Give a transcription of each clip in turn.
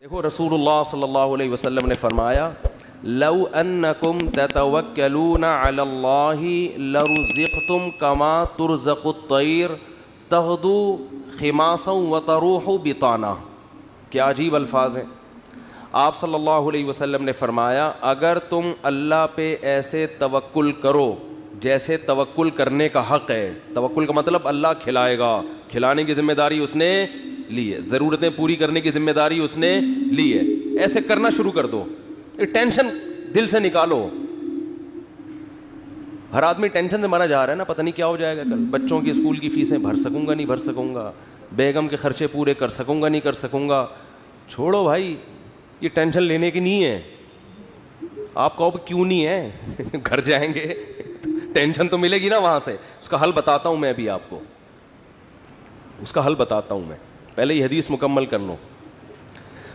دیکھو رسول اللہ صلی اللہ علیہ وسلم نے فرمایا لو انکم تتوکلون علی اللہ لرزقتم کما ترزق الطیر تغدو خماسا وتروح بطانا. کیا عجیب الفاظ ہیں. آپ صلی اللہ علیہ وسلم نے فرمایا اگر تم اللہ پہ ایسے توکل کرو جیسے توکل کرنے کا حق ہے. توکل کا مطلب اللہ کھلائے گا, کھلانے کی ذمہ داری اس نے لی ہے, ضرورتیں پوری کرنے کی ذمہ داری اس نے لی ہے. ایسے کرنا شروع کر دو, ٹینشن دل سے نکالو. ہر آدمی ٹینشن سے مرا جا رہا ہے نا, پتہ نہیں کیا ہو جائے گا کل, بچوں کی اسکول کی فیسیں بھر سکوں گا نہیں بھر سکوں گا, بیگم کے خرچے پورے کر سکوں گا نہیں کر سکوں گا. چھوڑو بھائی, یہ ٹینشن لینے کی نہیں ہے. آپ کہو کیوں نہیں ہے, گھر جائیں گے ٹینشن تو ملے گی نا وہاں سے. اس کا حل بتاتا ہوں میں ابھی آپ کو, اس کا حل بتاتا ہوں میں, پہلے یہ حدیث مکمل کر لو.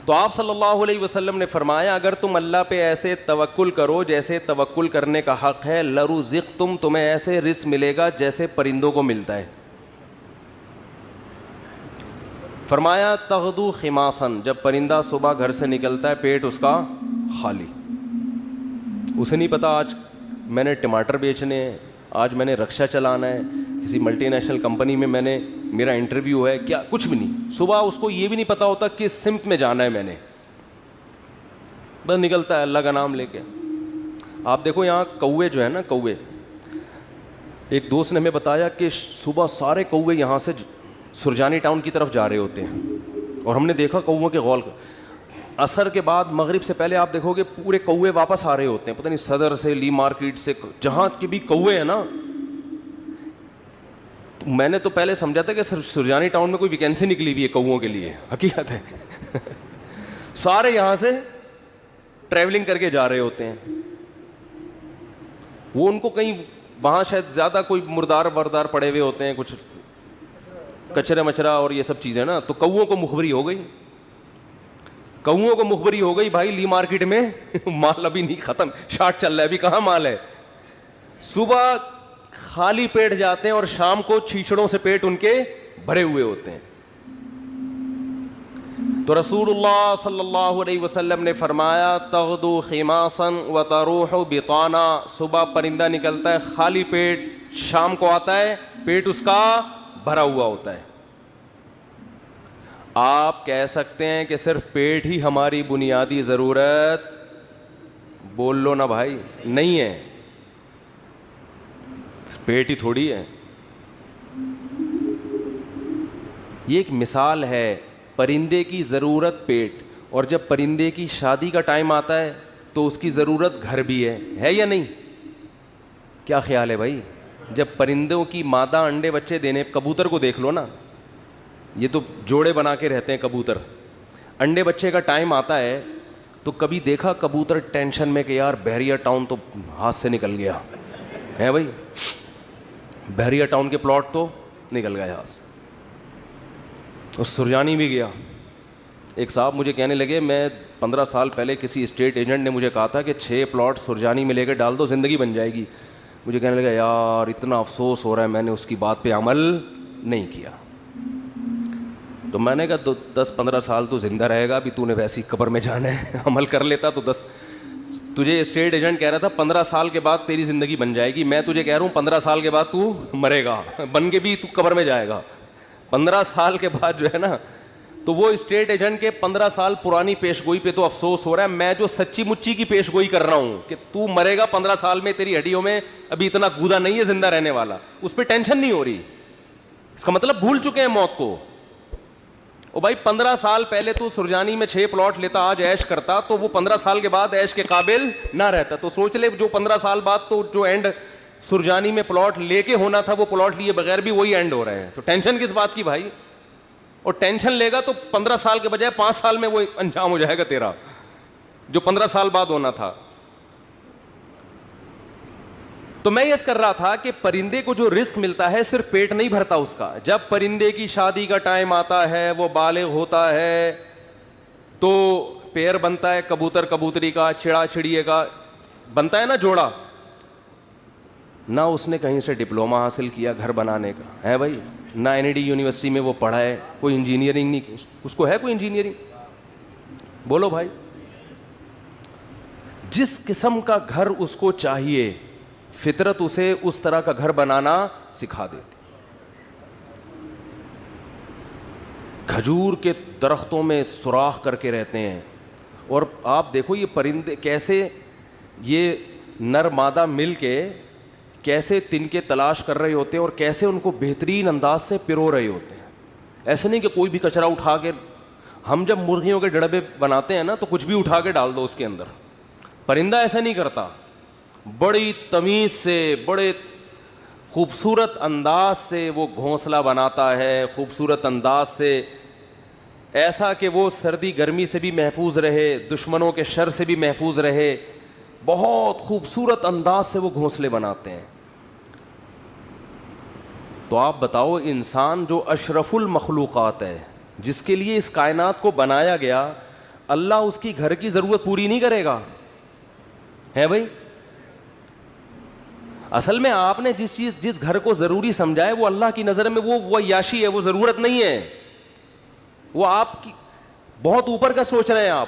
تو آپ صلی اللہ علیہ وسلم نے فرمایا اگر تم اللہ پہ ایسے توکل کرو جیسے توکل کرنے کا حق ہے, لرزقتم, تمہیں ایسے رزق ملے گا جیسے پرندوں کو ملتا ہے. فرمایا تغدو خماسن, جب پرندہ صبح گھر سے نکلتا ہے پیٹ اس کا خالی. اسے نہیں پتا آج میں نے ٹماٹر بیچنے ہیں, آج میں نے رکشہ چلانا ہے, کسی ملٹی نیشنل کمپنی میں نے میرا انٹرویو ہے, کیا کچھ بھی نہیں. صبح اس کو یہ بھی نہیں پتا ہوتا کس سمت میں جانا ہے میں نے, بس نکلتا ہے اللہ کا نام لے کے. آپ دیکھو یہاں کوے جو ہے نا, کوے, ایک دوست نے ہمیں بتایا کہ صبح سارے کوے یہاں سے سرجانی ٹاؤن کی طرف جا رہے ہوتے ہیں, اور ہم نے دیکھا کووں کے غول, عصر کے بعد مغرب سے پہلے آپ دیکھو گے پورے کوے واپس آ رہے ہوتے ہیں, پتہ نہیں صدر سے, لی مارکیٹ سے, جہاں کے بھی کوے ہیں نا. میں نے تو پہلے سمجھا تھا کہ سرجانی ٹاؤن میں کوئی ویکینسی نکلی ہوئی ہے کووں کے لیے, حقیقت ہے سارے یہاں سے ٹریولنگ کر کے جا رہے ہوتے ہیں. وہ ان کو کہیں وہاں شاید زیادہ کوئی مردار وردار پڑے ہوئے ہوتے ہیں, کچھ کچرا مچرا اور یہ سب چیزیں نا, تو کووں کو مخبری ہو گئی, کووں کو مخبری ہو گئی بھائی لی مارکیٹ میں مال ابھی نہیں ختم, شارٹ چل رہا ہے, ابھی کہاں مال ہے. صبح خالی پیٹ جاتے ہیں اور شام کو چھیچڑوں سے پیٹ ان کے بھرے ہوئے ہوتے ہیں. تو رسول اللہ صلی اللہ علیہ وسلم نے فرمایا تغدو خماسا وتروح بطانا, صبح پرندہ نکلتا ہے خالی پیٹ, شام کو آتا ہے پیٹ اس کا بھرا ہوا ہوتا ہے. آپ کہہ سکتے ہیں کہ صرف پیٹ ہی ہماری بنیادی ضرورت, بول لو نا بھائی, نہیں ہے, پیٹ ہی تھوڑی ہے. یہ ایک مثال ہے, پرندے کی ضرورت پیٹ, اور جب پرندے کی شادی کا ٹائم آتا ہے تو اس کی ضرورت گھر بھی ہے یا نہیں؟ کیا خیال ہے بھائی؟ جب پرندوں کی مادہ انڈے بچے دینے, کبوتر کو دیکھ لو نا, یہ تو جوڑے بنا کے رہتے ہیں کبوتر, انڈے بچے کا ٹائم آتا ہے تو کبھی دیکھا کبوتر ٹینشن میں کہ یار بحریہ ٹاؤن تو ہاتھ سے نکل گیا ہے بھائی, بحریہ ٹاؤن کے پلاٹ تو نکل گیا ہاتھ سے, اور سرجانی بھی گیا. ایک صاحب مجھے کہنے لگے میں 15 سال پہلے کسی اسٹیٹ ایجنٹ نے مجھے کہا تھا کہ 6 پلاٹ سرجانی میں لے کے ڈال دو زندگی بن جائے گی. مجھے کہنے لگا یار اتنا افسوس ہو رہا ہے, میں نے اس کی بات پہ عمل نہیں کیا. تو میں نے کہا 10-15 سال تو زندہ رہے گا, ابھی تو نے ویسی قبر میں جانا ہے, عمل کر لیتا تو تجھے اسٹیٹ ایجنٹ کہہ رہا تھا 15 سال کے بعد تیری زندگی بن جائے گی, میں تجھے کہہ رہا ہوں 15 سال کے بعد تو مرے گا, بن کے بھی تو قبر میں جائے گا. 15 سال کے بعد جو ہے نا, تو وہ اسٹیٹ ایجنٹ کے 15 سال پرانی پیش گوئی پہ تو افسوس ہو رہا ہے, میں جو سچی مچی کی پیش گوئی کر رہا ہوں کہ تو مرے گا 15 سال میں, تیری ہڈیوں میں ابھی اتنا گودا نہیں ہے زندہ رہنے والا, اس پہ ٹینشن نہیں ہو رہی. اس کا مطلب بھول چکے ہیں موت کو. او بھائی 15 سال پہلے تو سرجانی میں 6 پلاٹ لیتا, آج عیش کرتا, تو وہ 15 سال کے بعد عیش کے قابل نہ رہتا. تو سوچ لے جو 15 سال بعد تو جو اینڈ سرجانی میں پلاٹ لے کے ہونا تھا وہ پلاٹ لیے بغیر بھی وہی اینڈ ہو رہے ہیں. تو ٹینشن کس بات کی بھائی؟ اور ٹینشن لے گا تو 15 سال کے بجائے 5 سال میں وہ انجام ہو جائے گا تیرا, جو 15 سال بعد ہونا تھا. تو میں یہ کر رہا تھا کہ پرندے کو جو رزق ملتا ہے صرف پیٹ نہیں بھرتا اس کا. جب پرندے کی شادی کا ٹائم آتا ہے, وہ بالغ ہوتا ہے, تو پیر بنتا ہے کبوتر کبوتری کا, چڑا چڑیے کا بنتا ہے نا جوڑا. نہ اس نے کہیں سے ڈپلوما حاصل کیا گھر بنانے کا ہے بھائی, نہ NID یونیورسٹی میں وہ پڑھا ہے, کوئی انجینئرنگ نہیں, اس کو ہے کوئی انجینئرنگ؟ بولو بھائی. جس قسم کا گھر اس کو چاہیے فطرت اسے اس طرح کا گھر بنانا سکھا دیتی. کھجور کے درختوں میں سوراخ کر کے رہتے ہیں, اور آپ دیکھو یہ پرندے کیسے, یہ نر مادہ مل کے کیسے تنکے تلاش کر رہے ہوتے ہیں اور کیسے ان کو بہترین انداز سے پرو رہے ہوتے ہیں. ایسے نہیں کہ کوئی بھی کچرا اٹھا کے, ہم جب مرغیوں کے ڈڑبے بناتے ہیں نا تو کچھ بھی اٹھا کے ڈال دو اس کے اندر. پرندہ ایسا نہیں کرتا, بڑی تمیز سے, بڑے خوبصورت انداز سے وہ گھونسلہ بناتا ہے, خوبصورت انداز سے, ایسا کہ وہ سردی گرمی سے بھی محفوظ رہے, دشمنوں کے شر سے بھی محفوظ رہے. بہت خوبصورت انداز سے وہ گھونسلے بناتے ہیں. تو آپ بتاؤ, انسان جو اشرف المخلوقات ہے, جس کے لیے اس کائنات کو بنایا گیا, اللہ اس کی گھر کی ضرورت پوری نہیں کرے گا؟ ہے بھائی. اصل میں آپ نے جس گھر کو ضروری سمجھا ہے وہ اللہ کی نظر میں وہ عیاشی ہے, وہ ضرورت نہیں ہے. وہ آپ کی بہت اوپر کا سوچ رہے ہیں آپ.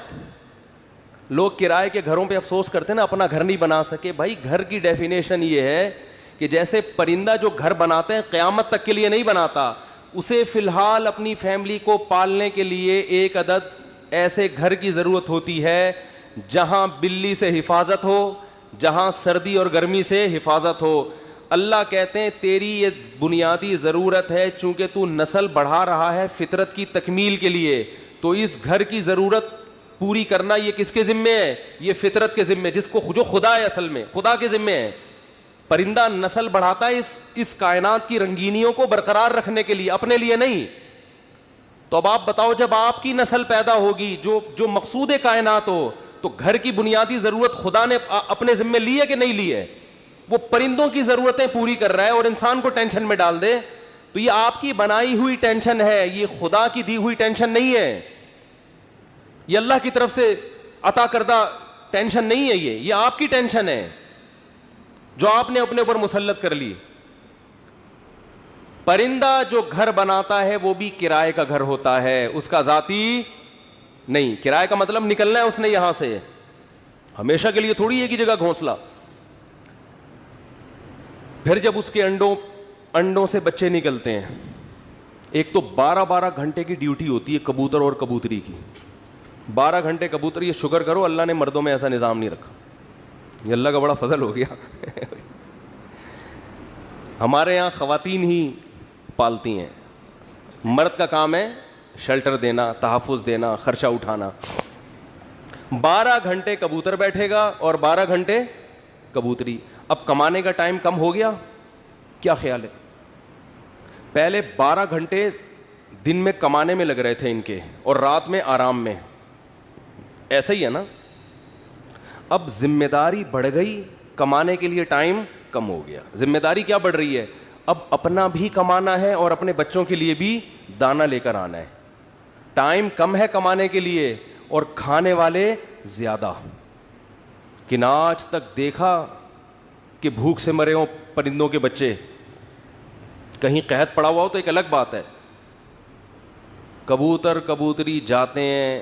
لوگ کرائے کے گھروں پہ افسوس کرتے ہیں نا, اپنا گھر نہیں بنا سکے. بھائی گھر کی ڈیفینیشن یہ ہے کہ جیسے پرندہ جو گھر بناتے ہیں قیامت تک کے لیے نہیں بناتا, اسے فی الحال اپنی فیملی کو پالنے کے لیے ایک عدد ایسے گھر کی ضرورت ہوتی ہے جہاں بلی سے حفاظت ہو, جہاں سردی اور گرمی سے حفاظت ہو. اللہ کہتے ہیں تیری یہ بنیادی ضرورت ہے, چونکہ تو نسل بڑھا رہا ہے فطرت کی تکمیل کے لیے, تو اس گھر کی ضرورت پوری کرنا یہ کس کے ذمے ہے؟ یہ فطرت کے ذمے, جس کو جو خدا ہے, اصل میں خدا کے ذمے ہے. پرندہ نسل بڑھاتا ہے اس کائنات کی رنگینیوں کو برقرار رکھنے کے لیے, اپنے لیے نہیں. تو اب آپ بتاؤ, جب آپ کی نسل پیدا ہوگی جو مقصود کائنات ہو, تو گھر کی بنیادی ضرورت خدا نے اپنے ذمے لی ہے کہ نہیں لی ہے؟ وہ پرندوں کی ضرورتیں پوری کر رہا ہے اور انسان کو ٹینشن میں ڈال دے. تو یہ آپ کی بنائی ہوئی ٹینشن ہے, یہ خدا کی دی ہوئی ٹینشن نہیں ہے, یہ اللہ کی طرف سے عطا کردہ ٹینشن نہیں ہے. یہ آپ کی ٹینشن ہے جو آپ نے اپنے اوپر مسلط کر لی. پرندہ جو گھر بناتا ہے وہ بھی کرائے کا گھر ہوتا ہے, اس کا ذاتی نہیں. کرائے کا مطلب نکلنا ہے اس نے یہاں سے, ہمیشہ کے لیے تھوڑی ایک ہی جگہ گھونسلہ. پھر جب اس کے انڈوں سے بچے نکلتے ہیں, ایک تو 12 گھنٹے کی ڈیوٹی ہوتی ہے کبوتر اور کبوتری کی. 12 گھنٹے کبوتر, یہ شکر کرو اللہ نے مردوں میں ایسا نظام نہیں رکھا, یہ اللہ کا بڑا فضل ہو گیا. ہمارے یہاں خواتین ہی پالتی ہیں, مرد کا کام ہے شیلٹر دینا, تحفظ دینا, خرچہ اٹھانا. 12 گھنٹے کبوتر بیٹھے گا اور 12 گھنٹے کبوتری. اب کمانے کا ٹائم کم ہو گیا, کیا خیال ہے؟ پہلے 12 گھنٹے دن میں کمانے میں لگ رہے تھے ان کے, اور رات میں آرام میں, ایسا ہی ہے نا. اب ذمہ داری بڑھ گئی, کمانے کے لیے ٹائم کم ہو گیا. ذمہ داری کیا بڑھ رہی ہے؟ اب اپنا بھی کمانا ہے اور اپنے بچوں کے لیے بھی دانا لے کر آنا ہے. ٹائم کم ہے کمانے کے لیے اور کھانے والے زیادہ. کہ نہ آج تک دیکھا کہ بھوک سے مرے ہوں پرندوں کے بچے؟ کہیں قحط پڑا ہوا ہو تو ایک الگ بات ہے. کبوتر کبوتری جاتے ہیں,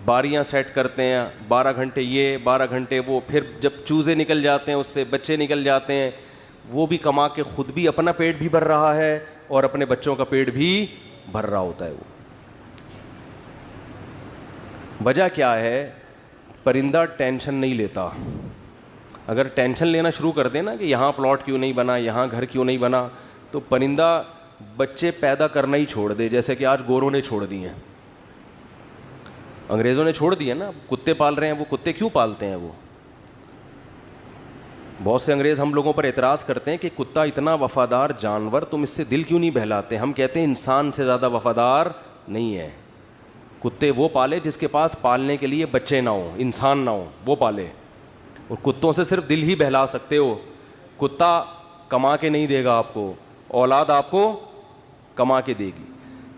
باریاں سیٹ کرتے ہیں, 12 گھنٹے یہ 12 گھنٹے وہ, پھر جب چوزے نکل جاتے ہیں اس سے بچے نکل جاتے ہیں, وہ بھی کما کے خود بھی اپنا پیٹ بھی بھر رہا ہے اور اپنے بچوں کا پیٹ بھی بھر رہا ہوتا ہے. وہ وجہ کیا ہے؟ پرندہ ٹینشن نہیں لیتا. اگر ٹینشن لینا شروع کر دیں نا کہ یہاں پلاٹ کیوں نہیں بنا, یہاں گھر کیوں نہیں بنا, تو پرندہ بچے پیدا کرنا ہی چھوڑ دے. جیسے کہ آج گوروں نے چھوڑ دی ہیں, انگریزوں نے چھوڑ دیا نا. کتے پال رہے ہیں, وہ کتے کیوں پالتے ہیں؟ وہ بہت سے انگریز ہم لوگوں پر اعتراض کرتے ہیں کہ کتا اتنا وفادار جانور, تم اس سے دل کیوں نہیں بہلاتے؟ ہم کہتے ہیں انسان سے زیادہ وفادار نہیں ہے. کتے وہ پالے جس کے پاس پالنے کے لیے بچے نہ ہوں, انسان نہ ہوں, وہ پالے. اور کتوں سے صرف دل ہی بہلا سکتے ہو. کتا کما کے نہیں دے گا آپ کو, اولاد آپ کو کما کے دے گی.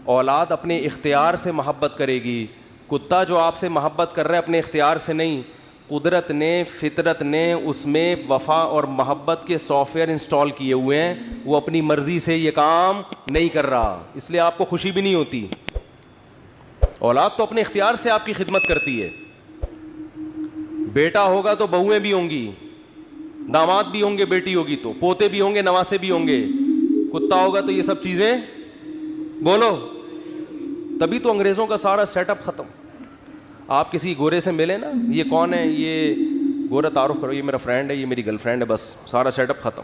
اولاد اپنے اختیار سے محبت کرے گی. کتا جو آپ سے محبت کر رہا ہے اپنے اختیار سے نہیں, قدرت نے, فطرت نے اس میں وفا اور محبت کے سافٹ ویئر انسٹال کیے ہوئے ہیں. وہ اپنی مرضی سے یہ کام نہیں کر رہا, اس لیے آپ کو خوشی بھی نہیں ہوتی. اولاد تو اپنے اختیار سے آپ کی خدمت کرتی ہے. بیٹا ہوگا تو بہویں بھی ہوں گی, داماد بھی ہوں گے, بیٹی ہوگی تو پوتے بھی ہوں گے, نواسے بھی ہوں گے. کتا ہوگا تو یہ سب چیزیں بولو. تبھی تو انگریزوں کا سارا سیٹ اپ ختم. آپ کسی گورے سے ملے نا, یہ کون ہے, یہ گورا, تعارف کرو, یہ میرا فرینڈ ہے, یہ میری گرل فرینڈ ہے, بس سارا سیٹ اپ ختم.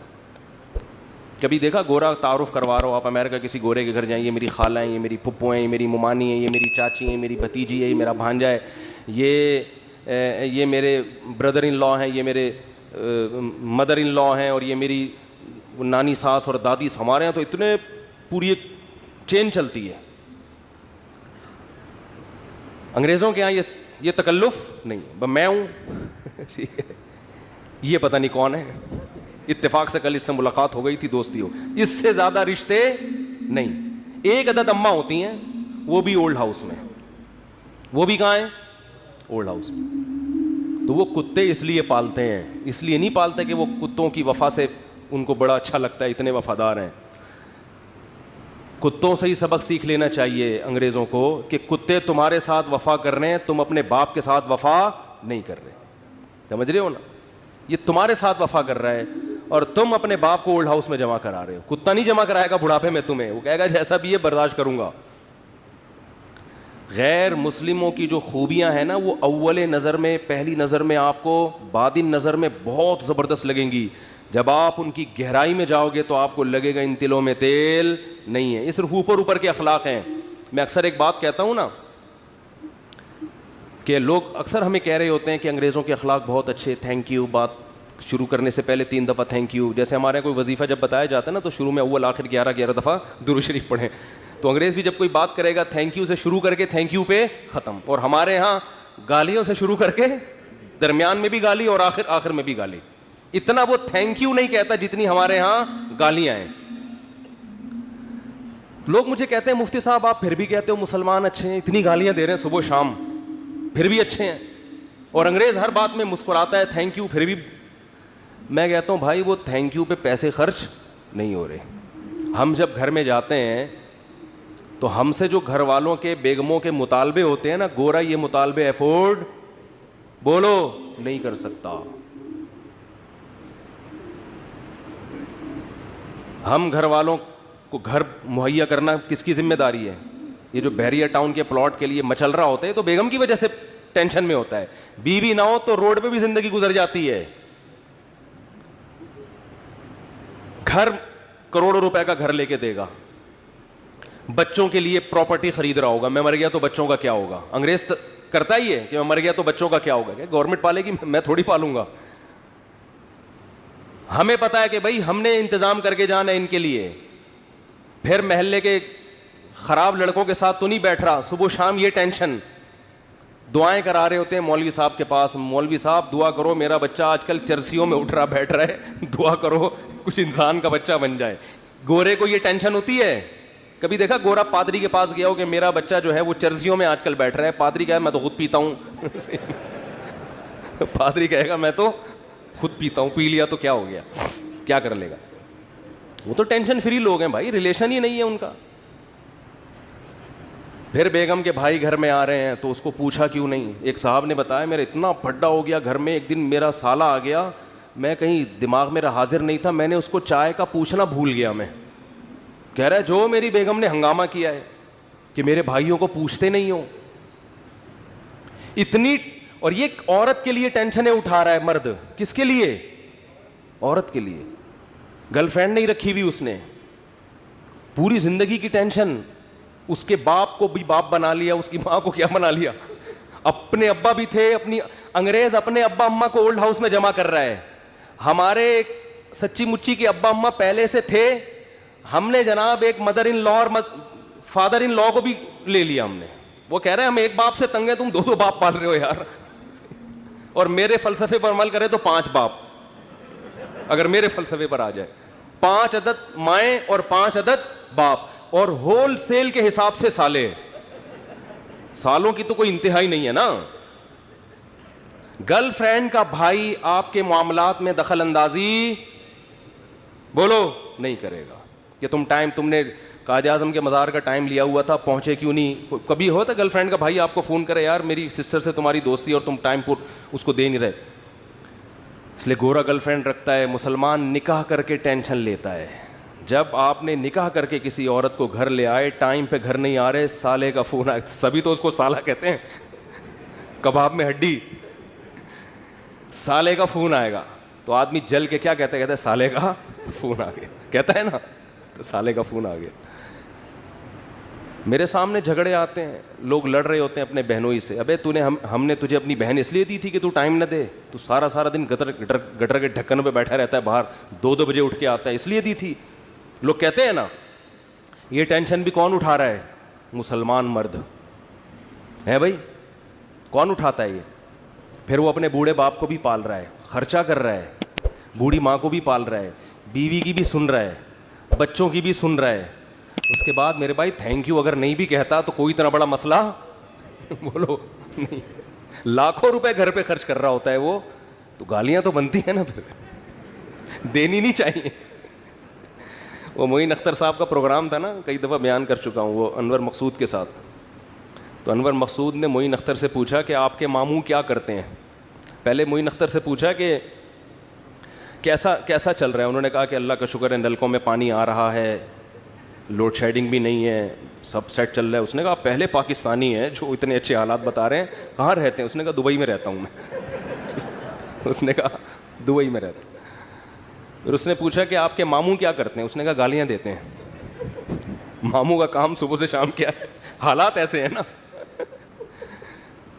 کبھی دیکھا گورا تعارف کروا رہا ہو آپ امریکہ کسی گورے کے گھر جائیں, یہ میری خالہ ہیں, یہ میری پھپھو ہیں, یہ میری ممانی ہیں, یہ میری چاچی ہیں, میری بھتیجی ہے, یہ میرا بھانجا ہے, یہ میرے بردر ان لا ہیں, یہ میرے مدر ان لا ہیں, اور یہ میری نانی ساس اور دادی. ہمارے یہاں تو اتنے پوری ایک چین چلتی ہے. انگریزوں کے یہاں یہ تکلف نہیں, میں ہوں یہ پتہ نہیں کون ہے, اتفاق سے کل اس سے ملاقات ہو گئی تھی, دوستی ہو, اس سے زیادہ رشتے نہیں. ایک عدد اماں ہوتی ہیں, وہ بھی اولڈ ہاؤس میں. وہ بھی کہاں ہیں؟ اولڈ ہاؤس میں. تو وہ کتے اس لیے پالتے ہیں, اس لیے نہیں پالتے کہ وہ کتوں کی وفا سے ان کو بڑا اچھا لگتا ہے, اتنے وفادار ہیں. کتوں سے ہی سبق سیکھ لینا چاہیے انگریزوں کو کہ کتے تمہارے ساتھ وفا کر رہے ہیں, تم اپنے باپ کے ساتھ وفا نہیں کر رہے. سمجھ رہے ہو نا, یہ تمہارے ساتھ وفا کر رہا ہے اور تم اپنے باپ کو اولڈ ہاؤس میں جمع کرا رہے ہو. کتا نہیں جمع کرائے گا بڑھاپے میں تمہیں, وہ کہے گا جیسا بھی ہے برداشت کروں گا. غیر مسلموں کی جو خوبیاں ہیں نا, وہ اول نظر میں, پہلی نظر میں آپ کو بعدین نظر میں بہت زبردست لگیں گی. جب آپ ان کی گہرائی میں جاؤ گے تو آپ کو لگے گا ان تلوں میں تیل نہیں ہے. یہ صرف اوپر اوپر کے اخلاق ہیں. میں اکثر ایک بات کہتا ہوں نا, کہ لوگ اکثر ہمیں کہہ رہے ہوتے ہیں کہ انگریزوں کے اخلاق بہت اچھے, تھینک یو, بات شروع کرنے سے پہلے 3 دفعہ تھینک یو. جیسے ہمارے کوئی وظیفہ جب بتایا جاتا ہے نا, تو شروع میں اول آخر 11 دفعہ درود شریف پڑھیں. تو انگریز بھی جب کوئی بات کرے گا تھینک یو سے شروع کر کے تھینک یو پہ ختم. اور ہمارے ہاں گالیوں سے شروع کر کے درمیان میں بھی گالی اور آخر میں بھی گالی. اتنا وہ تھینک یو نہیں کہتا جتنی ہمارے ہاں گالیاں ہیں. لوگ مجھے کہتے ہیں مفتی صاحب آپ پھر بھی کہتے ہو مسلمان اچھے ہیں, اتنی گالیاں دے رہے ہیں صبح شام, پھر بھی اچھے ہیں. اور انگریز ہر بات میں مسکراتا ہے تھینک یو, پھر بھی. میں کہتا ہوں بھائی وہ تھینک یو پہ پیسے خرچ نہیں ہو رہے. ہم جب گھر میں جاتے ہیں تو ہم سے جو گھر والوں کے بیگموں کے مطالبے ہوتے ہیں نا, گورا یہ مطالبے افورڈ بولو نہیں کر سکتا. ہم گھر والوں کو گھر مہیا کرنا کس کی ذمہ داری ہے؟ یہ جو بحریہ ٹاؤن کے پلاٹ کے لیے مچل رہا ہوتا ہے تو بیگم کی وجہ سے ٹینشن میں ہوتا ہے. بیوی نہ ہو تو روڈ پہ بھی زندگی گزر جاتی ہے. گھر کروڑوں روپے کا گھر لے کے دے گا, بچوں کے لیے پراپرٹی خرید رہا ہوگا, میں مر گیا تو بچوں کا کیا ہوگا. انگریز کرتا ہی ہے کہ میں مر گیا تو بچوں کا کیا ہوگا. کہ گورنمنٹ پالے گی, میں تھوڑی پالوں گا. ہمیں پتا ہے کہ بھائی ہم نے انتظام کر کے جانا ہے ان کے لیے. پھر محلے کے خراب لڑکوں کے ساتھ تو نہیں بیٹھ رہا, صبح شام یہ ٹینشن. دعائیں کرا رہے ہوتے ہیں مولوی صاحب کے پاس, مولوی صاحب دعا کرو میرا بچہ آج کل چرسیوں میں اٹھ رہا بیٹھ رہا ہے, دعا کرو کچھ انسان کا بچہ بن جائے. گورے کو یہ ٹینشن ہوتی ہے. کبھی دیکھا گورا پادری کے پاس گیا ہو کہ میرا بچہ جو ہے وہ چرسیوں میں آج کل بیٹھ رہا ہے. پادری کہے میں تو خود پیتا ہوں. پادری کہے گا میں تو خود پیتا ہوں, پی لیا تو کیا ہو گیا, کیا کر لے گا. وہ تو ٹینشن فری لوگ ہیں بھائی, ریلیشن ہی نہیں ہے ان کا. پھر بیگم کے بھائی گھر میں آ رہے ہیں تو اس کو پوچھا کیوں نہیں. ایک صاحب نے بتایا میرا اتنا پھڈا ہو گیا گھر میں, ایک دن میرا سالہ آ گیا, میں کہیں دماغ میرا حاضر نہیں تھا, میں نے اس کو چائے کا پوچھنا بھول گیا. میں کہہ رہا ہے جو میری بیگم نے ہنگامہ کیا ہے کہ میرے بھائیوں کو پوچھتے نہیں ہو اتنی. اور یہ عورت کے لیے ٹینشنیں اٹھا رہا ہے مرد. کس کے لیے؟ عورت کے لیے. گرل فرینڈ نہیں رکھی ہوئی اس نے, پوری زندگی کی ٹینشن. اس کے باپ کو بھی باپ بنا لیا, اس کی ماں کو کیا بنا لیا, اپنے ابا بھی تھے. اپنی انگریز اپنے ابا اماں کو اولڈ ہاؤس میں جمع کر رہا ہے. ہمارے سچی مچی کے ابا اماں پہلے سے تھے, ہم نے جناب ایک مدر ان لا اور فادر ان لا کو بھی لے لیا ہم نے. وہ کہہ رہے ہیں ہم ایک باپ سے تنگ ہیں, تم 2 باپ پال رہے ہو یار. اور میرے فلسفے پر عمل کرے تو 5 باپ, اگر میرے فلسفے پر آ جائے 5 عدد مائیں اور 5 عدد باپ, اور ہول سیل کے حساب سے سالے. سالوں کی تو کوئی انتہا ہی نہیں ہے نا. گرل فرینڈ کا بھائی آپ کے معاملات میں دخل اندازی بولو نہیں کرے گا کہ تم نے قائد اعظم کے مزار کا ٹائم لیا ہوا تھا, پہنچے کیوں نہیں. کبھی ہوتا گرل فرینڈ کا بھائی آپ کو فون کرے, یار میری سسٹر سے تمہاری دوستی اور تم ٹائم پر اس کو دے نہیں رہے. اس لیے گورا گرل فرینڈ رکھتا ہے. مسلمان نکاح کر کے ٹینشن لیتا ہے. جب آپ نے نکاح کر کے کسی عورت کو گھر لے آئے, ٹائم پہ گھر نہیں آ رہے, سالے کا فون آئے. سبھی تو اس کو سالہ کہتے ہیں, کباب میں ہڈی. سالے کا فون آئے گا تو آدمی جل کے کیا کہتا ہے, کہتا ہے سالے کا فون آ گیا, کہتا ہے نا, تو سالے کا فون آ گیا. میرے سامنے جھگڑے آتے ہیں, لوگ لڑ رہے ہوتے ہیں اپنے بہنوئی سے. ابے تو نے ہم نے تجھے اپنی بہن اس لیے دی تھی کہ تو ٹائم نہ دے. تو سارا دن گٹر کے ڈھکن پہ بیٹھا رہتا ہے باہر, 2 بجے اٹھ کے آتا ہے, اس لیے دی تھی. لوگ کہتے ہیں نا, یہ ٹینشن بھی کون اٹھا رہا ہے؟ مسلمان مرد ہے بھائی. کون اٹھاتا ہے یہ؟ پھر وہ اپنے بوڑھے باپ کو بھی پال رہا ہے, خرچہ کر رہا ہے, بوڑھی ماں کو بھی پال رہا ہے, بیوی کی بھی سن رہا ہے, بچوں کی بھی سن رہا ہے. اس کے بعد میرے بھائی تھینک یو اگر نہیں بھی کہتا تو کوئی اتنا بڑا مسئلہ بولو نہیں. لاکھوں روپے گھر پہ خرچ کر رہا ہوتا ہے وہ, تو گالیاں تو بنتی ہیں نا, پھر دینی نہیں چاہیے. وہ معین اختر صاحب کا پروگرام تھا نا, کئی دفعہ بیان کر چکا ہوں, وہ انور مقصود کے ساتھ. تو انور مقصود نے معین اختر سے پوچھا کہ آپ کے ماموں کیا کرتے ہیں. پہلے معین اختر سے پوچھا کہ کیسا چل رہا ہے. انہوں نے کہا کہ اللہ کا شکر ہے, نلکوں میں پانی آ رہا ہے, لوڈ شیڈنگ بھی نہیں ہے, سب سیٹ چل رہا ہے. اس نے کہا پہلے پاکستانی ہیں جو اتنے اچھے حالات بتا رہے ہیں, کہاں رہتے ہیں؟ اس نے کہا دبئی میں رہتا ہوں میں. اس نے کہا دبئی میں رہتا ہوں. پھر اس نے پوچھا کہ آپ کے ماموں کیا کرتے ہیں. اس نے کہا گالیاں دیتے ہیں. ماموں کا کام صبح سے شام کیا ہے؟ حالات ایسے ہیں نا,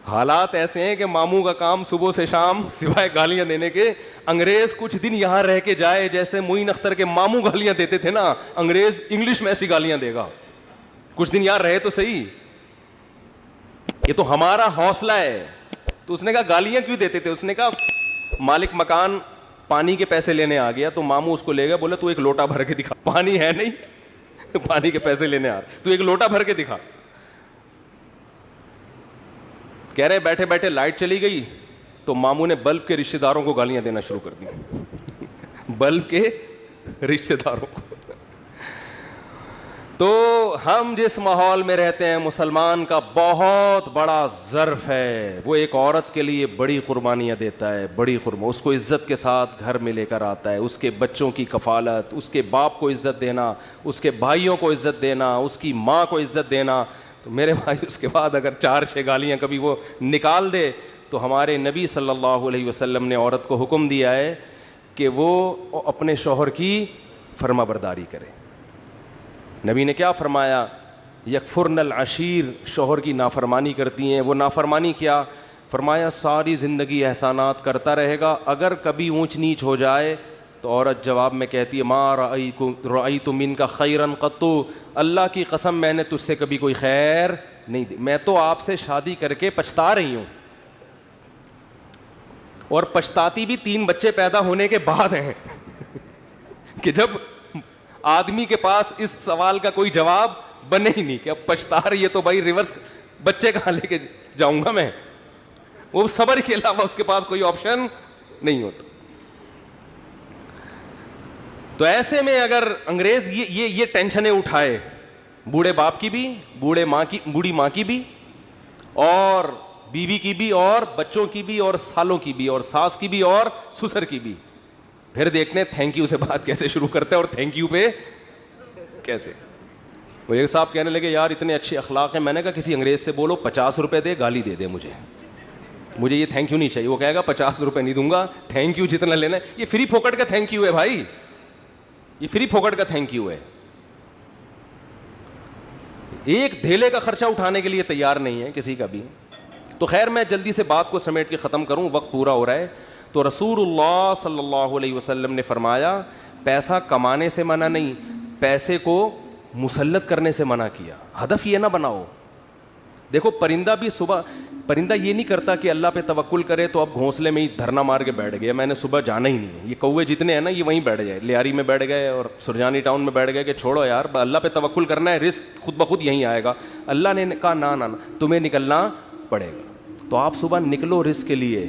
حالات ایسے ہیں کہ ماموں کا کام صبح سے شام سوائے گالیاں دینے کے. انگریز کچھ دن یہاں رہ کے جائے, جیسے معین اختر کے ماموں گالیاں دیتے تھے نا, انگریز انگلش میں ایسی گالیاں دے گا. کچھ دن یہاں رہے تو صحیح, یہ تو ہمارا حوصلہ ہے. تو اس نے کہا گالیاں کیوں دیتے تھے؟ اس نے کہا مالک مکان پانی کے پیسے لینے آ گیا, تو ماموں اس کو لے گیا, بولے تو ایک لوٹا بھر کے دکھا. پانی ہے نہیں, پانی کے پیسے لینے آ رہا, تو ایک لوٹا بھر کے دکھا. کہہ رہے بیٹھے بیٹھے لائٹ چلی گئی, تو ماموں نے بلب کے رشتہ داروں کو گالیاں دینا شروع کر دی. بلب کے رشتہ داروں کو. تو ہم جس ماحول میں رہتے ہیں, مسلمان کا بہت بڑا ظرف ہے. وہ ایک عورت کے لیے بڑی قربانیاں دیتا ہے, بڑی اس کو عزت کے ساتھ گھر میں لے کر آتا ہے. اس کے بچوں کی کفالت, اس کے باپ کو عزت دینا, اس کے بھائیوں کو عزت دینا, اس کی ماں کو عزت دینا. تو میرے بھائی اس کے بعد اگر 4-6 گالیاں کبھی وہ نکال دے, تو ہمارے نبی صلی اللہ علیہ وسلم نے عورت کو حکم دیا ہے کہ وہ اپنے شوہر کی فرما برداری کرے. نبی نے کیا فرمایا؟ یکفرن العشیر, شوہر کی نافرمانی کرتی ہیں. وہ نافرمانی کیا فرمایا؟ ساری زندگی احسانات کرتا رہے گا, اگر کبھی اونچ نیچ ہو جائے تو عورت جواب میں کہتی ہے ما رأیت منک خیرا قط, اللہ کی قسم میں نے تجھ سے کبھی کوئی خیر نہیں دی, میں تو آپ سے شادی کر کے پچھتا رہی ہوں. اور پچھتاتی بھی 3 بچے پیدا ہونے کے بعد ہیں کہ جب آدمی کے پاس اس سوال کا کوئی جواب بنے ہی نہیں کہ اب پچھتا رہی ہے تو بھائی ریورس بچے کہاں لے کے جاؤں گا میں. وہ صبر کے علاوہ اس کے پاس کوئی آپشن نہیں ہوتا. تو ایسے میں اگر انگریز یہ ٹینشنیں اٹھائے, بوڑھے باپ کی بھی, بوڑھی ماں کی بھی, اور بیوی کی بھی, اور بچوں کی بھی, اور سالوں کی بھی, اور ساس کی بھی, اور سسر کی بھی, پھر دیکھتے ہیں تھینک یو سے بات کیسے شروع کرتے ہیں اور تھینک یو پہ کیسے. وہ ایک صاحب کہنے لگے یار اتنے اچھے اخلاق ہیں. میں نے کہا کسی انگریز سے بولو 50 روپے دے, گالی دے دے مجھے یہ تھینک یو نہیں چاہیے. وہ کہے گا 50 روپے نہیں دوں گا, تھینک یو جتنا لینا ہے. یہ فری پھوکٹ کا تھینک یو ہے بھائی, یہ فری پھوکٹ کا تھینک یو ہے. ایک دھیلے کا خرچہ اٹھانے کے لیے تیار نہیں ہے کسی کا بھی. تو خیر میں جلدی سے بات کو سمیٹ کے ختم کروں, وقت پورا ہو رہا ہے. تو رسول اللہ صلی اللہ علیہ وسلم نے فرمایا پیسہ کمانے سے منع نہیں, پیسے کو مسلط کرنے سے منع کیا. ہدف یہ نہ بناؤ. دیکھو پرندہ یہ نہیں کرتا کہ اللہ پہ توکل کرے تو اب گھونسلے میں ہی دھرنا مار کے بیٹھ گیا, میں نے صبح جانا ہی نہیں ہے. یہ کوے جتنے ہیں نا یہ وہیں بیٹھ گئے, لیاری میں بیٹھ گئے اور سرجانی ٹاؤن میں بیٹھ گئے کہ چھوڑو یار اللہ پہ توکل کرنا ہے, رزق خود بخود یہیں آئے گا. اللہ نے کہا نہ تمہیں نکلنا پڑے گا. تو آپ صبح نکلو رزق کے لیے,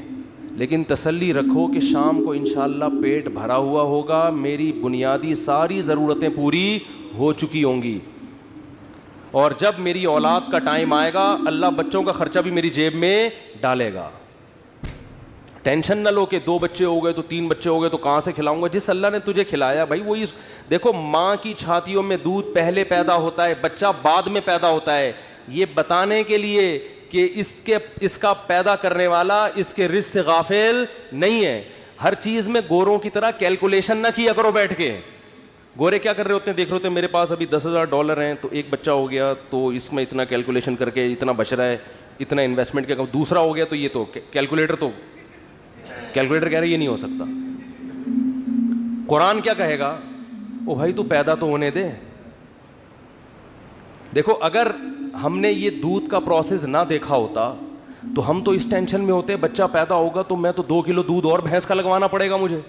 لیکن تسلی رکھو کہ شام کو انشاءاللہ پیٹ بھرا ہوا ہوگا, میری بنیادی ساری ضرورتیں پوری ہو چکی ہوں گی. اور جب میری اولاد کا ٹائم آئے گا اللہ بچوں کا خرچہ بھی میری جیب میں ڈالے گا. ٹینشن نہ لو کہ 2 بچے ہو گئے تو 3 بچے ہو گئے تو کہاں سے کھلاؤں گا. جس اللہ نے تجھے کھلایا بھائی وہی. دیکھو ماں کی چھاتیوں میں دودھ پہلے پیدا ہوتا ہے, بچہ بعد میں پیدا ہوتا ہے, یہ بتانے کے لیے کہ اس کا پیدا کرنے والا اس کے رزق سے غافل نہیں ہے. ہر چیز میں گوروں کی طرح کیلکولیشن نہ کیا کرو بیٹھ کے. گورے کیا کر رہے ہوتے ہیں, دیکھ رہے ہوتے ہیں میرے پاس ابھی $10,000 ہیں تو ایک بچہ ہو گیا تو اس میں اتنا کیلکولیشن کر کے اتنا بچ رہا ہے, اتنا انویسٹمنٹ کیا, دوسرا ہو گیا تو یہ تو کیلکولیٹر کہہ رہے ہیں یہ نہیں ہو سکتا. قرآن کیا کہے گا, او بھائی تو پیدا تو ہونے دے. دیکھو اگر ہم نے یہ دودھ کا پروسیس نہ دیکھا ہوتا تو ہم تو اس ٹینشن میں ہوتے بچہ پیدا ہوگا تو میں تو 2 کلو دودھ اور بھینس کا لگوانا پڑے گا مجھے,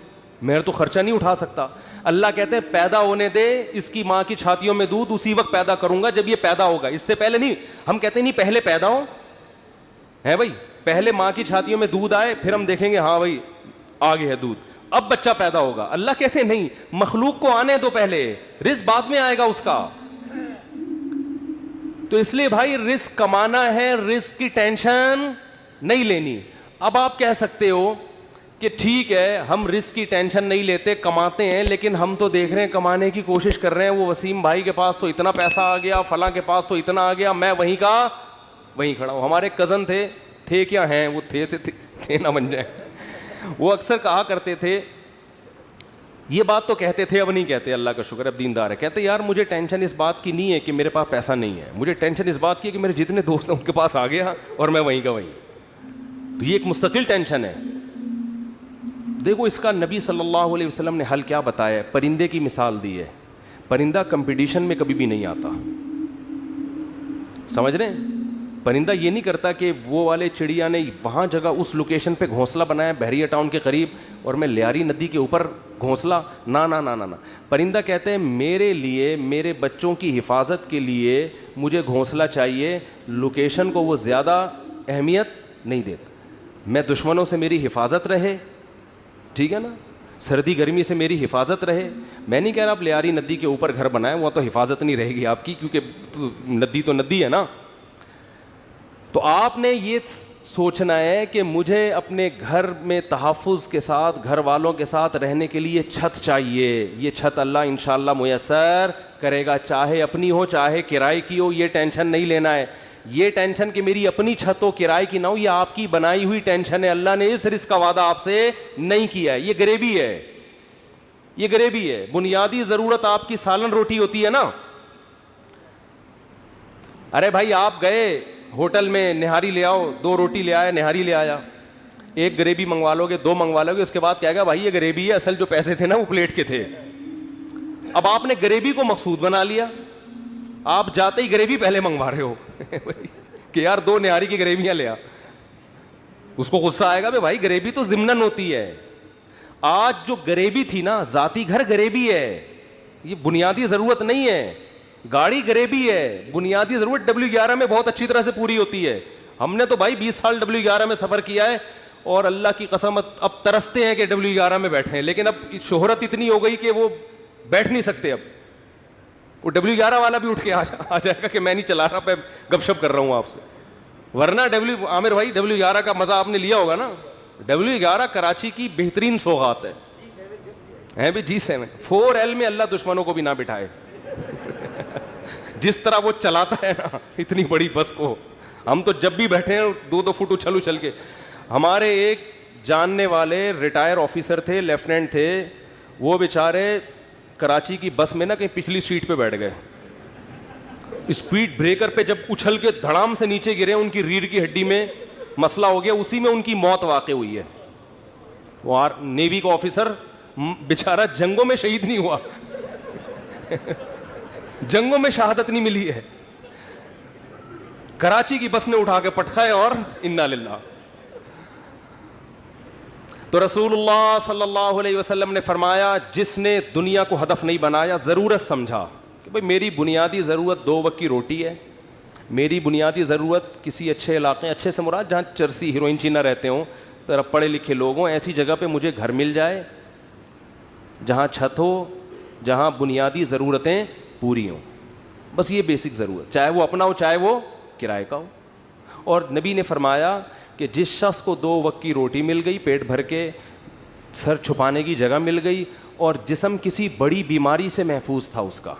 میں تو خرچہ نہیں اٹھا سکتا. اللہ کہتے ہیں پیدا ہونے دے, اس کی ماں کی چھاتیوں میں دودھ اسی وقت پیدا کروں گا جب یہ پیدا ہوگا, اس سے پہلے نہیں. ہم کہتے ہیں نہیں پہلے پیدا ہو ہے بھائی, پہلے ماں کی چھاتیوں میں دودھ آئے پھر ہم دیکھیں گے ہاں بھائی آگے ہے دودھ, اب بچہ پیدا ہوگا. اللہ کہتے ہیں نہیں, مخلوق کو آنے دو پہلے, رزق بعد میں آئے گا اس کا. تو اس لیے بھائی رزق کمانا ہے, رزق کی ٹینشن نہیں لینی. اب آپ کہہ سکتے ہو کہ ٹھیک ہے ہم رزق کی ٹینشن نہیں لیتے, کماتے ہیں, لیکن ہم تو دیکھ رہے ہیں کمانے کی کوشش کر رہے ہیں. وہ وسیم بھائی کے پاس تو اتنا پیسہ آ گیا, فلاں کے پاس تو اتنا آ گیا, میں وہیں کا وہیں کھڑا ہوں. ہمارے کزن تھے کیا ہیں, وہ تھے سے تھے نہ بن جائیں. وہ اکثر کہا کرتے تھے, یہ بات تو کہتے تھے اب نہیں کہتے, اللہ کا شکر اب دیندار ہے, کہتے یار مجھے ٹینشن اس بات کی نہیں ہے کہ میرے پاس پیسہ نہیں ہے, مجھے ٹینشن اس بات کی ہے کہ میرے جتنے دوست ہیں ان کے پاس آ گیا اور میں وہیں کا وہیں. تو یہ ایک مستقل ٹینشن ہے. دیکھو اس کا نبی صلی اللہ علیہ وسلم نے حل کیا بتایا ہے, پرندے کی مثال دی ہے. پرندہ کمپٹیشن میں کبھی بھی نہیں آتا, سمجھ رہے ہیں. پرندہ یہ نہیں کرتا کہ وہ والے چڑیا نے وہاں جگہ اس لوکیشن پہ گھونسلہ بنایا بحریہ ٹاؤن کے قریب اور میں لیاری ندی کے اوپر گھونسلہ, نہ. پرندہ کہتے ہیں میرے لیے, میرے بچوں کی حفاظت کے لیے مجھے گھونسلہ چاہیے, لوکیشن کو وہ زیادہ اہمیت نہیں دیتا. میں دشمنوں سے میری حفاظت رہے, ٹھیک ہے نا, سردی گرمی سے میری حفاظت رہے. میں نہیں کہہ رہا آپ لیاری ندی کے اوپر گھر بنائیں, وہ تو حفاظت نہیں رہے گی آپ کی, کیونکہ ندی تو ندی ہے نا. تو آپ نے یہ سوچنا ہے کہ مجھے اپنے گھر میں تحفظ کے ساتھ, گھر والوں کے ساتھ رہنے کے لیے چھت چاہیے. یہ چھت اللہ انشاءاللہ میسر کرے گا, چاہے اپنی ہو چاہے کرائے کی ہو, یہ ٹینشن نہیں لینا ہے. یہ ٹینشن کہ میری اپنی چھت ہو کرائے کی نہ ہو, یہ آپ کی بنائی ہوئی ٹینشن ہے. اللہ نے اس رزق کا وعدہ آپ سے نہیں کیا ہے, یہ غریبی ہے, یہ غریبی ہے. بنیادی ضرورت آپ کی سالن روٹی ہوتی ہے نا. ارے بھائی آپ گئے ہوٹل میں, نہاری لے آؤ, 2 روٹی لے آیا, نہاری لے آیا, ایک گریبی منگوا لو گے, 2 منگوا لو گے, اس کے بعد کہے گا بھائی یہ گریبی ہے, اصل جو پیسے تھے نا وہ پلیٹ کے تھے. اب آپ نے گریبی کو مقصود بنا لیا, آپ جاتے ہی گریبی پہلے منگوا رہے ہو کہ یار 2 نہاری کی گریبیاں لے آ. اس کو غصہ آئے گا بھائی گریبی تو ضمناً ہوتی ہے. آج جو گریبی تھی نا, ذاتی گھر گریبی ہے, یہ بنیادی ضرورت نہیں ہے. گاڑی گریبی ہے, بنیادی ضرورت W11 میں بہت اچھی طرح سے پوری ہوتی ہے. ہم نے تو بھائی 20 سال W11 میں سفر کیا ہے اور اللہ کی قسم اب ترستے ہیں کہ W11 میں بیٹھے ہیں, لیکن اب شہرت اتنی ہو گئی کہ وہ بیٹھ نہیں سکتے. اب وہ W11 والا بھی اٹھ کے آ جائے گا کہ میں نہیں چلا رہا, میں گپ شپ کر رہا ہوں آپ سے. ورنہ عامر بھائی W11 کا مزہ آپ نے لیا ہوگا نا. W11 کراچی کی بہترین سوغات ہے بھی. G7 4L میں اللہ دشمنوں کو بھی نہ بٹھائے. جس طرح وہ چلاتا ہے نا اتنی بڑی بس کو, ہم تو جب بھی بیٹھے ہیں 2-2 فٹ اچھل کے. ہمارے ایک جاننے والے ریٹائر آفیسر تھے, لیفٹیننٹ تھے, وہ بیچارے کراچی کی بس میں نا کہیں پچھلی سیٹ پہ بیٹھ گئے, اسپیڈ بریکر پہ جب اچھل کے دھڑام سے نیچے گرے, ان کی ریڑھ کی ہڈی میں مسئلہ ہو گیا, اسی میں ان کی موت واقع ہوئی ہے. وہ نیوی کا آفیسر بیچارہ جنگوں میں شہید نہیں ہوا جنگوں میں شہادت نہیں ملی ہے, کراچی کی بس نے اٹھا کے پٹکھائے اور انا للہ. تو رسول اللہ صلی اللہ علیہ وسلم نے فرمایا جس نے دنیا کو ہدف نہیں بنایا, ضرورت سمجھا کہ بھئی میری بنیادی ضرورت 2 وقت کی روٹی ہے, میری بنیادی ضرورت کسی اچھے علاقے, اچھے سے مراد جہاں چرسی ہیروئن چینا رہتے ہوں, ذرا پڑھے لکھے لوگ ہوں, ایسی جگہ پہ مجھے گھر مل جائے جہاں چھت ہو, جہاں بنیادی ضرورتیں پوری ہوں. بس یہ بیسک ضرورت, چاہے وہ اپنا ہو چاہے وہ کرائے کا ہو. اور نبی نے فرمایا کہ جس شخص کو 2 وقت کی روٹی مل گئی, پیٹ بھر کے سر چھپانے کی جگہ مل گئی, اور جسم کسی بڑی بیماری سے محفوظ تھا اس کا.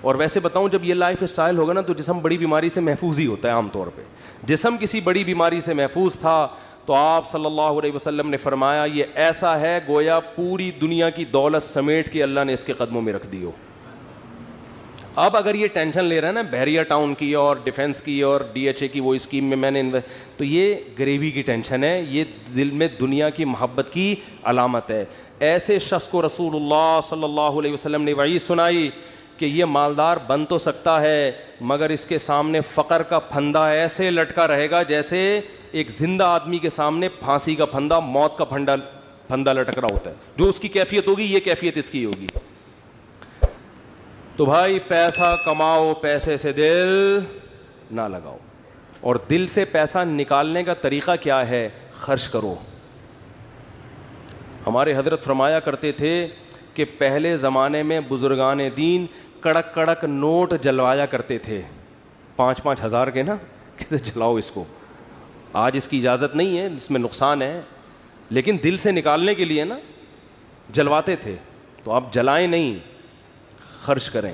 اور ویسے بتاؤں, جب یہ لائف اسٹائل ہوگا نا تو جسم بڑی بیماری سے محفوظ ہی ہوتا ہے عام طور پہ. جسم کسی بڑی بیماری سے محفوظ تھا تو آپ صلی اللہ علیہ وسلم نے فرمایا یہ ایسا ہے گویا پوری دنیا کی دولت سمیٹ کے اللہ نے اس کے قدموں میں رکھ دی ہو. اب اگر یہ ٹینشن لے رہا ہے نا بحریہ ٹاؤن کی اور ڈیفنس کی اور DHA کی وہ اسکیم میں نے تو یہ گریوی کی ٹینشن ہے, یہ دل میں دنیا کی محبت کی علامت ہے. ایسے شخص کو رسول اللہ صلی اللہ علیہ وسلم نے وعید سنائی کہ یہ مالدار بن تو سکتا ہے مگر اس کے سامنے فقر کا پھندا ایسے لٹکا رہے گا جیسے ایک زندہ آدمی کے سامنے پھانسی کا پھندا, موت کا پھندا لٹک رہا ہوتا ہے. جو اس کی کیفیت ہوگی یہ کیفیت اس کی ہوگی. تو بھائی پیسہ کماؤ, پیسے سے دل نہ لگاؤ. اور دل سے پیسہ نکالنے کا طریقہ کیا ہے؟ خرچ کرو. ہمارے حضرت فرمایا کرتے تھے کہ پہلے زمانے میں بزرگان دین کڑک کڑک نوٹ جلوایا کرتے تھے, 5-5 ہزار کے نا, کہتے جلاؤ اس کو. آج اس کی اجازت نہیں ہے, اس میں نقصان ہے, لیکن دل سے نکالنے کے لیے نا جلواتے تھے. تو آپ جلائیں نہیں, خرچ کریں.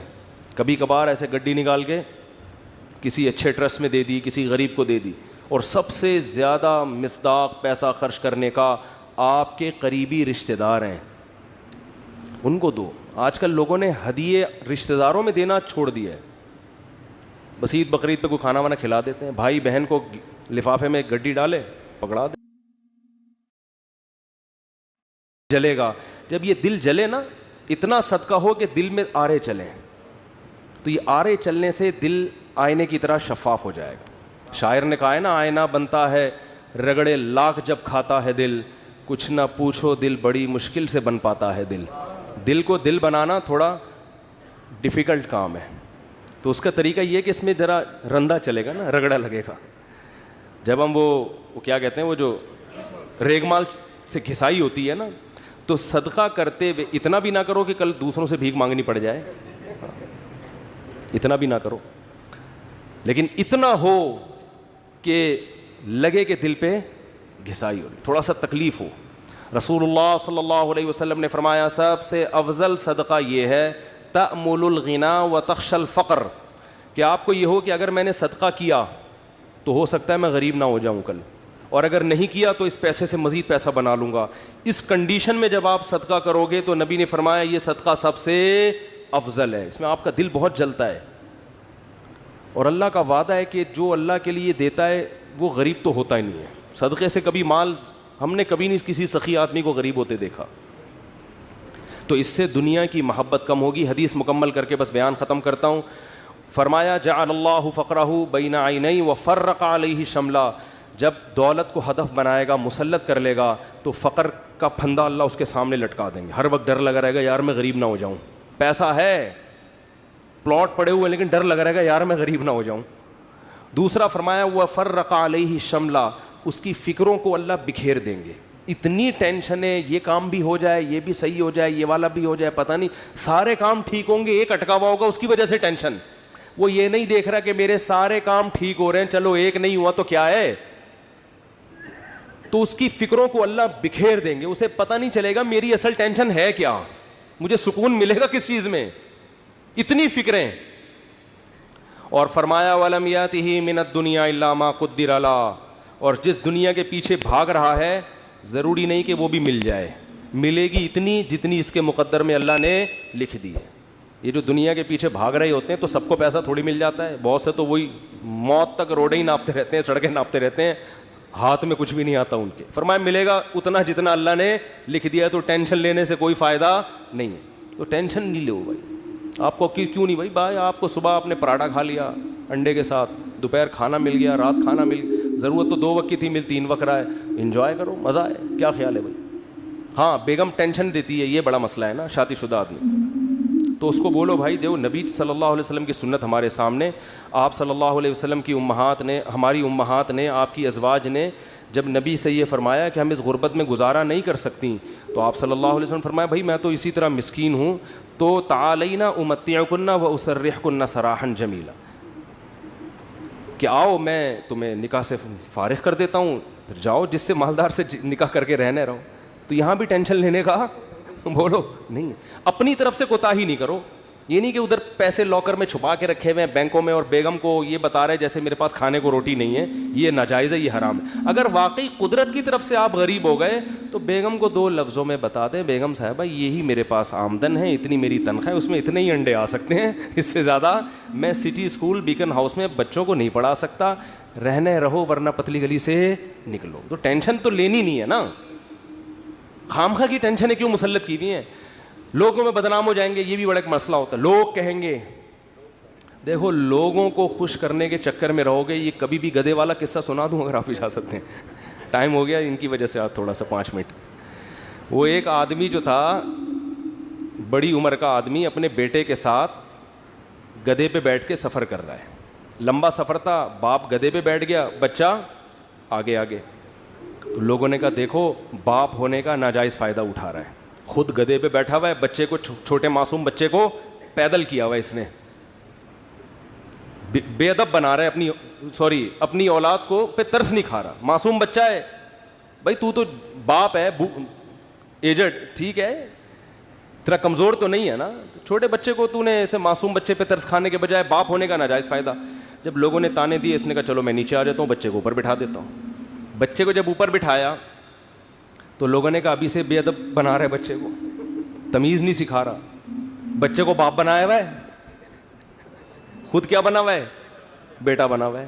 کبھی کبھار ایسے گڈی نکال کے کسی اچھے ٹرسٹ میں دے دی, کسی غریب کو دے دی. اور سب سے زیادہ مصداق پیسہ خرچ کرنے کا آپ کے قریبی رشتہ دار ہیں, ان کو دو. آج کل لوگوں نے ہدیے رشتہ داروں میں دینا چھوڑ دیا ہے. بس عید بقرعید پہ کوئی کھانا وانا کھلا دیتے ہیں, بھائی بہن کو لفافے میں گڈی ڈالے پکڑا دے, جلے گا. جب یہ دل جلے نا, اتنا صدقہ ہو کہ دل میں آرے چلیں, تو یہ آرے چلنے سے دل آئینے کی طرح شفاف ہو جائے گا. شاعر نے کہا ہے نا, آئینہ بنتا ہے رگڑے لاکھ جب کھاتا ہے دل, کچھ نہ پوچھو دل بڑی مشکل سے بن پاتا ہے دل. دل کو دل بنانا تھوڑا ڈیفیکلٹ کام ہے. تو اس کا طریقہ یہ کہ اس میں ذرا رندہ چلے گا نا, رگڑا لگے گا. جب ہم وہ کیا کہتے ہیں, وہ جو ریگمال سے گھسائی ہوتی ہے نا, تو صدقہ کرتے ہوئے اتنا بھی نہ کرو کہ کل دوسروں سے بھیک مانگنی پڑ جائے, اتنا بھی نہ کرو, لیکن اتنا ہو کہ لگے کہ دل پہ گھسائی ہو, تھوڑا سا تکلیف ہو. رسول اللہ صلی اللہ علیہ وسلم نے فرمایا سب سے افضل صدقہ یہ ہے تأمل الغنا و تخشى الفقر, کہ آپ کو یہ ہو کہ اگر میں نے صدقہ کیا تو ہو سکتا ہے میں غریب نہ ہو جاؤں کل, اور اگر نہیں کیا تو اس پیسے سے مزید پیسہ بنا لوں گا. اس کنڈیشن میں جب آپ صدقہ کرو گے تو نبی نے فرمایا یہ صدقہ سب سے افضل ہے. اس میں آپ کا دل بہت جلتا ہے, اور اللہ کا وعدہ ہے کہ جو اللہ کے لیے دیتا ہے وہ غریب تو ہوتا ہی نہیں ہے. صدقے سے کبھی مال ہم نے کبھی نہیں کسی سخی آدمی کو غریب ہوتے دیکھا. تو اس سے دنیا کی محبت کم ہوگی. حدیث مکمل کر کے بس بیان ختم کرتا ہوں. فرمایا جعل اللہ فقرہ بین عینی وفرق علیہ شملا, جب دولت کو ہدف بنائے گا, مسلط کر لے گا, تو فقر کا پھندا اللہ اس کے سامنے لٹکا دیں گے. ہر وقت ڈر لگا رہے گا یار میں غریب نہ ہو جاؤں. پیسہ ہے, پلاٹ پڑے ہوئے, لیکن ڈر لگا رہے گا یار میں غریب نہ ہو جاؤں. دوسرا فرمایا وفرق علیہ شملا, اس کی فکروں کو اللہ بکھیر دیں گے. اتنی ٹینشن ہے, یہ کام بھی ہو جائے, یہ بھی صحیح ہو جائے, یہ والا بھی ہو جائے, پتہ نہیں سارے کام ٹھیک ہوں گے, ایک اٹکا ہوا ہوگا اس کی وجہ سے ٹینشن. وہ یہ نہیں دیکھ رہا کہ میرے سارے کام ٹھیک ہو رہے ہیں, چلو ایک نہیں ہوا تو کیا ہے. تو اس کی فکروں کو اللہ بکھیر دیں گے, اسے پتہ نہیں چلے گا میری اصل ٹینشن ہے کیا, مجھے سکون ملے گا کس چیز میں, اتنی فکریں. اور فرمایا وَلَمْ يَأْتِهِ مِنَ الدُّنْيَا إِلَّا مَا قُدِّرَ لَهُ, اور جس دنیا کے پیچھے بھاگ رہا ہے ضروری نہیں کہ وہ بھی مل جائے, ملے گی اتنی جتنی اس کے مقدر میں اللہ نے لکھ دی ہے. یہ جو دنیا کے پیچھے بھاگ رہے ہوتے ہیں تو سب کو پیسہ تھوڑی مل جاتا ہے. بہت سے تو وہی موت تک روڈیں ہی ناپتے رہتے ہیں, سڑکیں ناپتے رہتے ہیں, ہاتھ میں کچھ بھی نہیں آتا ان کے. فرمایا ملے گا اتنا جتنا اللہ نے لکھ دیا ہے, تو ٹینشن لینے سے کوئی فائدہ نہیں ہے. تو ٹینشن نہیں لو بھائی. آپ کو کیوں نہیں بھائی آپ کو صبح آپ نے پراٹھا کھا لیا انڈے کے ساتھ, دوپہر کھانا مل گیا, رات کھانا مل گیا, ضرورت تو 2 وقت کی تھی, مل 3 وقت رہا ہے, انجوائے کرو, مزہ ہے. کیا خیال ہے بھائی؟ ہاں بیگم ٹینشن دیتی ہے, یہ بڑا مسئلہ ہے نا, شادی شدہ آدمی تو اس کو بولو بھائی جو نبی صلی اللہ علیہ وسلم کی سنت ہمارے سامنے، آپ صلی اللہ علیہ وسلم کی امہات نے، ہماری امہات نے، آپ کی ازواج نے جب نبی سے یہ فرمایا کہ ہم اس غربت میں گزارا نہیں کر سکتی، تو آپ صلی اللہ علیہ وسلم فرمایا بھائی میں تو اسی طرح مسکین ہوں، تو تعالینا امتعکن و اسرحکن سراحا جمیلا، کہ آؤ میں تمہیں نکاح سے فارغ کر دیتا ہوں، پھر جاؤ جس سے مالدار سے نکاح کر کے رہنے رہو۔ تو یہاں بھی ٹینشن لینے کا بولو نہیں، اپنی طرف سے کوتاہی نہیں کرو۔ یہ نہیں کہ ادھر پیسے لاکر میں چھپا کے رکھے ہوئے ہیں بینکوں میں اور بیگم کو یہ بتا رہے جیسے میرے پاس کھانے کو روٹی نہیں ہے، یہ ناجائز ہے، یہ حرام ہے۔ اگر واقعی قدرت کی طرف سے آپ غریب ہو گئے تو بیگم کو 2 لفظوں میں بتا دیں، بیگم صاحبہ یہی میرے پاس آمدن ہے، اتنی میری تنخواہ ہے، اس میں اتنے ہی انڈے آ سکتے ہیں، اس سے زیادہ میں سٹی اسکول بیکن ہاؤس میں بچوں کو نہیں پڑھا سکتا، رہنے رہو ورنہ پتلی گلی سے نکلو۔ تو ٹینشن تو لینی نہیں ہے نا، خامخواہ کی ٹینشنیں کیوں مسلط کی ہوئی ہیں؟ لوگوں میں بدنام ہو جائیں گے، یہ بھی بڑا ایک مسئلہ ہوتا ہے، لوگ کہیں گے۔ دیکھو لوگوں کو خوش کرنے کے چکر میں رہو گے، یہ کبھی بھی گدھے والا قصہ سنا دوں اگر آپ اجازت سکتے ہیں، ٹائم ہو گیا ان کی وجہ سے، آج تھوڑا سا 5 منٹ۔ وہ ایک آدمی جو تھا، بڑی عمر کا آدمی، اپنے بیٹے کے ساتھ گدھے پہ بیٹھ کے سفر کر رہا ہے، لمبا سفر تھا، باپ گدھے پہ بیٹھ گیا، بچہ آگے آگے۔ تو لوگوں نے کہا دیکھو باپ ہونے کا ناجائز فائدہ اٹھا رہا ہے، خود گدھے پہ بیٹھا ہوا ہے، بچے کو، چھوٹے معصوم بچے کو پیدل کیا ہوا ہے اس نے، بے ادب بنا رہا ہے، اپنی اولاد کو پہ ترس نہیں کھا رہا، معصوم بچہ ہے، بھائی تو باپ ہے، ایجڈ، ٹھیک ہے، تیرا کمزور تو نہیں ہے نا، چھوٹے بچے کو تو نے ایسے معصوم بچے پہ ترس کھانے کے بجائے باپ ہونے کا ناجائز فائدہ۔ جب لوگوں نے تانے دیے، اس نے کہا چلو میں نیچے آ جاتا ہوں، بچے کو اوپر بٹھا دیتا ہوں۔ بچے کو جب اوپر بٹھایا تو لوگوں نے کہا ابھی سے بے ادب بنا رہا ہے بچے کو، تمیز نہیں سکھا رہا، بچے کو باپ بنایا ہوا ہے، خود کیا بنا ہوا ہے، بیٹا بنا ہوا ہے،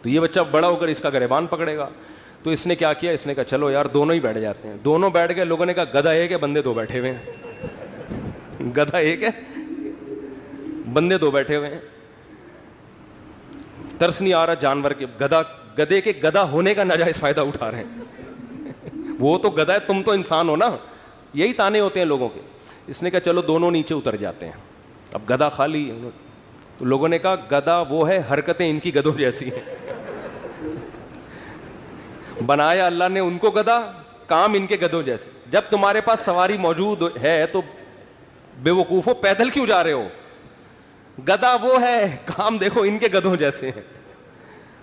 تو یہ بچہ بڑا ہو کر اس کا گریبان پکڑے گا۔ تو اس نے کیا کیا، اس نے کہا چلو یار دونوں ہی بیٹھ جاتے ہیں، دونوں بیٹھ گئے۔ لوگوں نے کہا گدھا ایک ہے، بندے 2 بیٹھے ہوئے ہیں، گدھا ایک ہے، بندے 2 بیٹھے ہوئے ہیں۔ ترس نہیں آ رہا جانور کے، گدھے کے گدھا ہونے کا ناجائز فائدہ اٹھا رہے ہیں، وہ تو گدھا ہے، تم تو انسان ہو نا۔ یہی تانے ہوتے ہیں لوگوں کے۔ اس نے کہا چلو دونوں نیچے اتر جاتے ہیں، اب گدھا خالی ہے۔ تو لوگوں نے کہا گدھا وہ ہے، حرکتیں ان کی گدھوں جیسی ہیں، بنایا اللہ نے ان کو گدھا، کام ان کے گدھوں جیسے۔ جب تمہارے پاس سواری موجود ہے تو بے وقوفو پیدل کیوں جا رہے ہو؟ گدھا وہ ہے، کام دیکھو ان کے گدھوں جیسے ہیں۔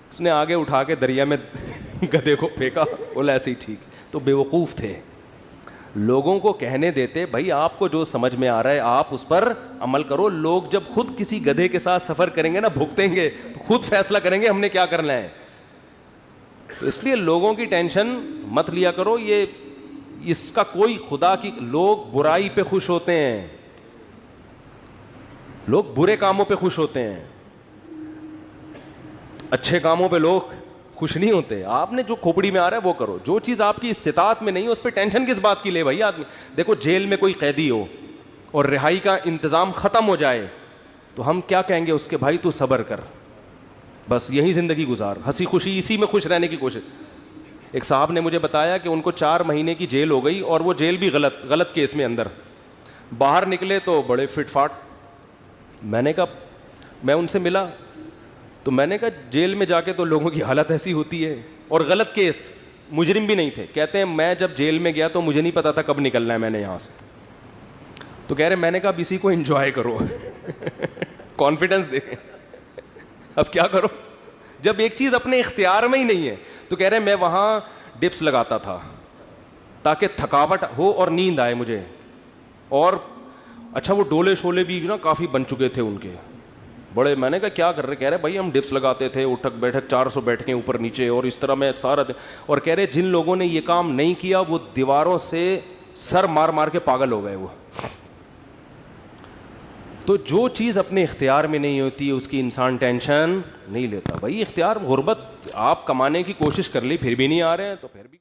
اس نے آگے اٹھا کے دریا میں گدھے کو پھینکا، بولا ایسے ہی ٹھیک۔ تو بے وقوف تھے، لوگوں کو کہنے دیتے بھائی آپ کو جو سمجھ میں آ رہا ہے آپ اس پر عمل کرو۔ لوگ جب خود کسی گدھے کے ساتھ سفر کریں گے نا، بھگتیں گے، تو خود فیصلہ کریں گے ہم نے کیا کرنا ہے۔ تو اس لیے لوگوں کی ٹینشن مت لیا کرو، یہ اس کا کوئی خدا کی، لوگ برائی پہ خوش ہوتے ہیں، لوگ برے کاموں پہ خوش ہوتے ہیں، اچھے کاموں پہ لوگ خوش نہیں ہوتے۔ آپ نے جو کھوپڑی میں آ رہا ہے وہ کرو، جو چیز آپ کی استطاعت میں نہیں ہے اس پہ ٹینشن کس بات کی لے بھائی آدمی۔ دیکھو جیل میں کوئی قیدی ہو اور رہائی کا انتظام ختم ہو جائے تو ہم کیا کہیں گے اس کے، بھائی تو صبر کر، بس یہی زندگی گزار، ہنسی خوشی اسی میں خوش رہنے کی کوشش۔ ایک صاحب نے مجھے بتایا کہ ان کو 4 مہینے کی جیل ہو گئی، اور وہ جیل بھی غلط کیس میں اندر، باہر نکلے تو بڑے فٹ فاٹ۔ میں نے کہا، میں ان سے ملا تو میں نے کہا جیل میں جا کے تو لوگوں کی حالت ایسی ہوتی ہے، اور غلط کیس، مجرم بھی نہیں تھے۔ کہتے ہیں میں جب جیل میں گیا تو مجھے نہیں پتا تھا کب نکلنا ہے میں نے یہاں سے۔ تو کہہ رہے میں نے کہا اب اسی کو انجوائے کرو، کانفیڈنس دیکھیں، اب کیا کرو جب ایک چیز اپنے اختیار میں ہی نہیں ہے۔ تو کہہ رہے میں وہاں ڈپس لگاتا تھا تاکہ تھکاوٹ ہو اور نیند آئے مجھے، اور اچھا وہ ڈولے شولے بھی نا کافی بن چکے تھے ان کے بڑے۔ میں نے کہا کیا کر رہے؟ کہہ رہے بھائی ہم ڈپس لگاتے تھے، اٹھک بیٹھک 400 بیٹھکیں اوپر نیچے، اور اس طرح میں سارا اور کہہ رہے جن لوگوں نے یہ کام نہیں کیا وہ دیواروں سے سر مار مار کے پاگل ہو گئے وہ۔ تو جو چیز اپنے اختیار میں نہیں ہوتی اس کی انسان ٹینشن نہیں لیتا۔ بھائی اختیار، غربت، آپ کمانے کی کوشش کر لی پھر بھی نہیں آ رہے ہیں تو پھر بھی